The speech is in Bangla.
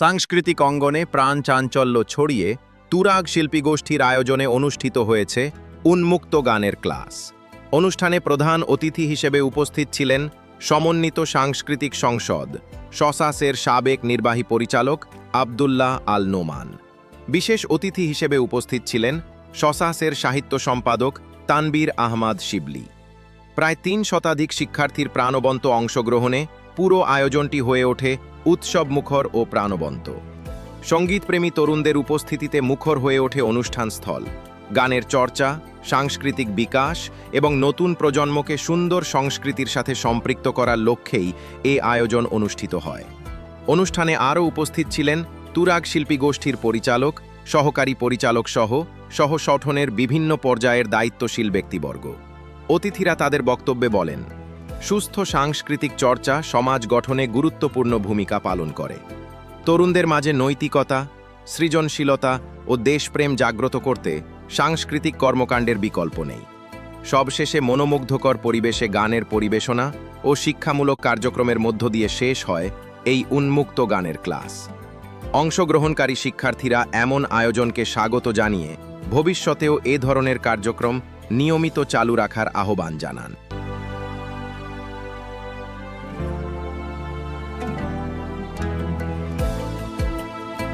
সাংস্কৃতিক অঙ্গনে প্রাণ চাঞ্চল্য ছড়িয়ে তুরাগ শিল্পীগোষ্ঠীর আয়োজনে অনুষ্ঠিত হয়েছে উন্মুক্ত গানের ক্লাস। অনুষ্ঠানে প্রধান অতিথি হিসেবে উপস্থিত ছিলেন সমন্বিত সাংস্কৃতিক সংসদ সসাসের সাবেক নির্বাহী পরিচালক আব্দুল্লাহ আল নোমান। বিশেষ অতিথি হিসেবে উপস্থিত ছিলেন সসাসের সাহিত্য সম্পাদক তানবীর আহমাদ শিবলি। প্রায় ৩ শতাধিক শিক্ষার্থীর প্রাণবন্ত অংশগ্রহণে পুরো আয়োজনটি হয়ে ওঠে উৎসবমুখর ও প্রাণবন্ত। সঙ্গীতপ্রেমী তরুণদের উপস্থিতিতে মুখর হয়ে ওঠে অনুষ্ঠানস্থল। গানের চর্চা, সাংস্কৃতিক বিকাশ এবং নতুন প্রজন্মকে সুন্দর সংস্কৃতির সাথে সম্পৃক্ত করার লক্ষ্যেই এ আয়োজন অনুষ্ঠিত হয়। অনুষ্ঠানে আরও উপস্থিত ছিলেন তুরাগ শিল্পী গোষ্ঠীর পরিচালক, সহকারী পরিচালক সহ সংগঠনের বিভিন্ন পর্যায়ের দায়িত্বশীল ব্যক্তিবর্গ। অতিথিরা তাদের বক্তব্যে বলেন, সুস্থ সাংস্কৃতিক চর্চা সমাজ গঠনে গুরুত্বপূর্ণ ভূমিকা পালন করে। তরুণদের মাঝে নৈতিকতা, সৃজনশীলতা ও দেশপ্রেম জাগ্রত করতে সাংস্কৃতিক কর্মকাণ্ডের বিকল্প নেই। সবশেষে মনোমুগ্ধকর পরিবেশে গানের পরিবেশনা ও শিক্ষামূলক কার্যক্রমের মধ্য দিয়ে শেষ হয় এই উন্মুক্ত গানের ক্লাস। অংশগ্রহণকারী শিক্ষার্থীরা এমন আয়োজনকে স্বাগত জানিয়ে ভবিষ্যতেও এ ধরনের কার্যক্রম নিয়মিত চালু রাখার আহ্বান জানান।